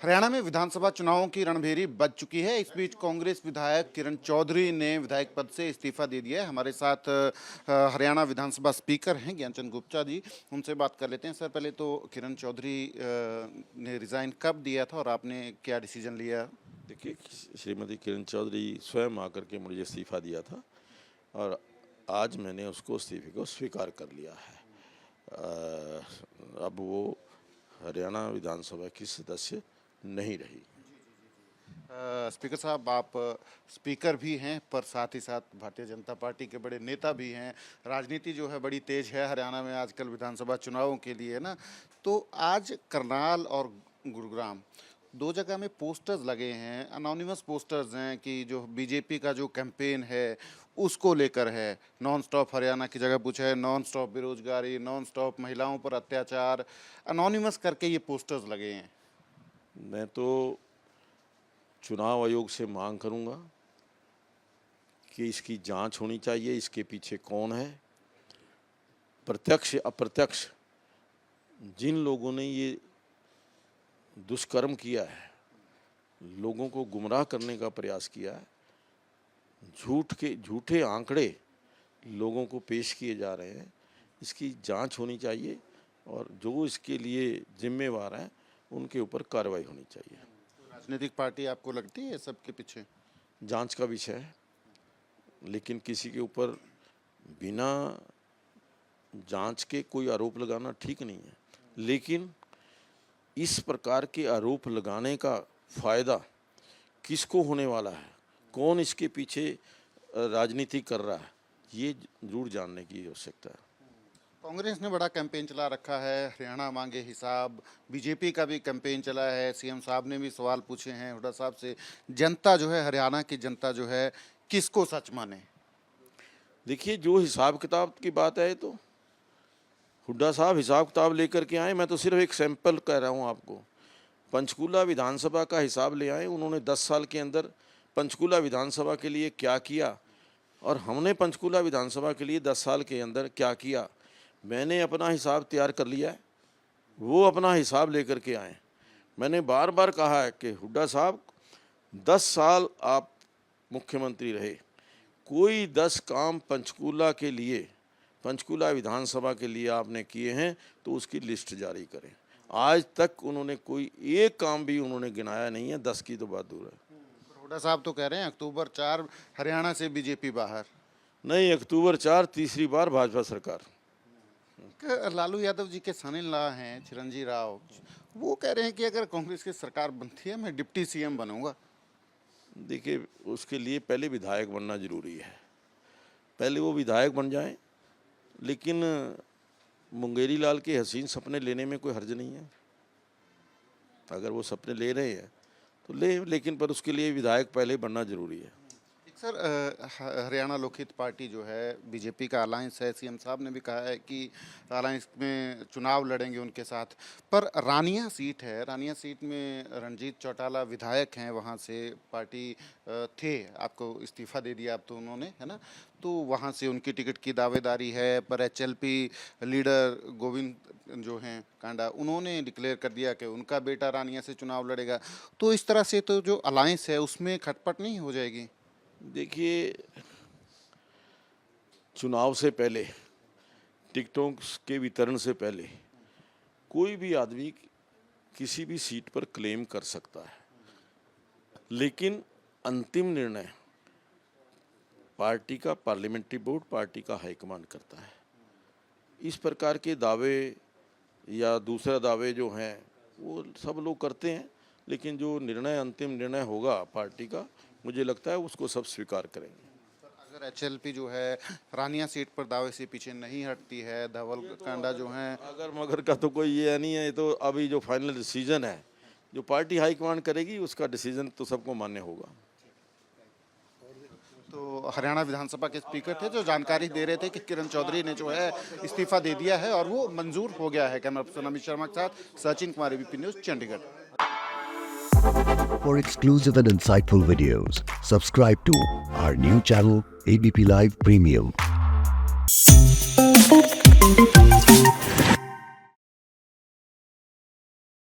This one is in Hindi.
हरियाणा में विधानसभा चुनावों की रणभेरी बज चुकी है। इस बीच कांग्रेस विधायक किरण चौधरी ने विधायक पद से इस्तीफा दे दिया है। हमारे साथ हरियाणा विधानसभा स्पीकर हैं ज्ञानचंद गुप्ता जी, उनसे बात कर लेते हैं। सर, पहले तो किरण चौधरी ने रिज़ाइन कब दिया था और आपने क्या डिसीजन लिया? देखिए, श्रीमती किरण चौधरी स्वयं आकर के मुझे इस्तीफा दिया था और आज मैंने उसको इस्तीफे को स्वीकार कर लिया है। अब वो हरियाणा विधानसभा की सदस्य नहीं रही। स्पीकर साहब, आप स्पीकर भी हैं पर साथ ही साथ भारतीय जनता पार्टी के बड़े नेता भी हैं। राजनीति जो है बड़ी तेज है हरियाणा में आजकल विधानसभा चुनावों के लिए ना। तो आज करनाल और गुरुग्राम दो जगह में पोस्टर्स लगे हैं, अनोनिमस पोस्टर्स हैं कि जो बीजेपी का जो कैंपेन है उसको लेकर है। नॉन स्टॉप हरियाणा की जगह पूछा है, नॉन स्टॉप बेरोजगारी, नॉन स्टॉप महिलाओं पर अत्याचार, अनोनिमस करके ये पोस्टर्स लगे हैं। मैं तो चुनाव आयोग से मांग करूंगा कि इसकी जांच होनी चाहिए, इसके पीछे कौन है। प्रत्यक्ष अप्रत्यक्ष जिन लोगों ने ये दुष्कर्म किया है, लोगों को गुमराह करने का प्रयास किया है, झूठे आंकड़े लोगों को पेश किए जा रहे हैं, इसकी जांच होनी चाहिए और जो इसके लिए जिम्मेवार हैं उनके ऊपर कार्रवाई होनी चाहिए। राजनीतिक पार्टी आपको लगती है सबके पीछे? जांच का विषय है, लेकिन किसी के ऊपर बिना जांच के कोई आरोप लगाना ठीक नहीं है। लेकिन इस प्रकार के आरोप लगाने का फायदा किसको होने वाला है, कौन इसके पीछे राजनीति कर रहा है, ये जरूर जानने की आवश्यकता है। कांग्रेस ने बड़ा कैंपेन चला रखा है, हरियाणा मांगे हिसाब। बीजेपी का भी कैंपेन चला है, सीएम साहब ने भी सवाल पूछे हैं हुड्डा साहब से। जनता जो है, हरियाणा की जनता जो है, किसको सच माने? देखिए, जो हिसाब किताब की बात है तो हुड्डा साहब हिसाब किताब लेकर के आए। मैं तो सिर्फ एक सैंपल कह रहा हूँ आपको। पंचकूला विधानसभा का हिसाब ले आए। उन्होंने 10 साल के अंदर पंचकूला विधानसभा के लिए क्या किया और हमने पंचकूला विधानसभा के लिए 10 साल के अंदर क्या किया। मैंने अपना हिसाब तैयार कर लिया है, वो अपना हिसाब लेकर के आए। मैंने बार बार कहा है कि हुड्डा साहब 10 साल आप मुख्यमंत्री रहे, कोई 10 काम पंचकूला के लिए, पंचकूला विधानसभा के लिए आपने किए हैं तो उसकी लिस्ट जारी करें। आज तक उन्होंने कोई एक काम भी उन्होंने गिनाया नहीं है, 10 की तो बात दूर है। हुड्डा साहब तो कह रहे हैं अक्टूबर 4 हरियाणा से बीजेपी बाहर। नहीं, अक्टूबर 4 तीसरी बार भाजपा सरकार। लालू यादव जी के सन-इन-लॉ हैं चिरंजीव राव, वो कह रहे हैं कि अगर कांग्रेस की सरकार बनती है मैं डिप्टी सीएम बनूंगा। देखिए, उसके लिए पहले विधायक बनना जरूरी है, पहले वो विधायक बन जाएं। लेकिन मुंगेरी लाल के हसीन सपने लेने में कोई हर्ज नहीं है। अगर वो सपने ले रहे हैं तो ले, लेकिन पर उसके लिए विधायक पहले बनना जरूरी है। सर, हरियाणा लोकहित पार्टी जो है बीजेपी का अलायंस है। सीएम साहब ने भी कहा है कि अलायंस में चुनाव लड़ेंगे उनके साथ। पर रानिया सीट है, रानिया सीट में रणजीत चौटाला विधायक हैं, वहाँ से पार्टी थे, आपको इस्तीफा दे दिया अब तो उन्होंने, है ना। तो वहाँ से उनकी टिकट की दावेदारी है। पर एचएलपी लीडर गोविंद जो हैं कांडा, उन्होंने डिक्लेयर कर दिया कि उनका बेटा रानिया से चुनाव लड़ेगा। तो इस तरह से तो जो अलायंस है उसमें खटपट नहीं हो जाएगी? देखिए, चुनाव से पहले, टिकटों के वितरण से पहले कोई भी आदमी किसी भी सीट पर क्लेम कर सकता है, लेकिन अंतिम निर्णय पार्टी का पार्लियामेंट्री बोर्ड, पार्टी का हाईकमान करता है। इस प्रकार के दावे या दूसरा दावे जो हैं वो सब लोग करते हैं, लेकिन जो निर्णय, अंतिम निर्णय होगा पार्टी का, मुझे लगता है उसको सब स्वीकार करेंगे। अगर एचएलपी जो है रानिया सीट पर दावे से पीछे नहीं हटती है, धवल कांडा जो है, अगर मगर का तो कोई ये नहीं है। तो अभी जो फाइनल डिसीजन है, जो पार्टी हाईकमान करेगी, उसका डिसीजन तो सबको मान्य होगा। तो हरियाणा विधानसभा के स्पीकर थे जो जानकारी दे रहे थे कि किरण चौधरी ने जो है इस्तीफा दे दिया है और वो मंजूर हो गया है। कैमरा पर्सन अमित शर्मा के साथ Sachin Kumar, ABP news, Chandigarh. For exclusive and insightful videos, subscribe to our new channel ABP Live Premium.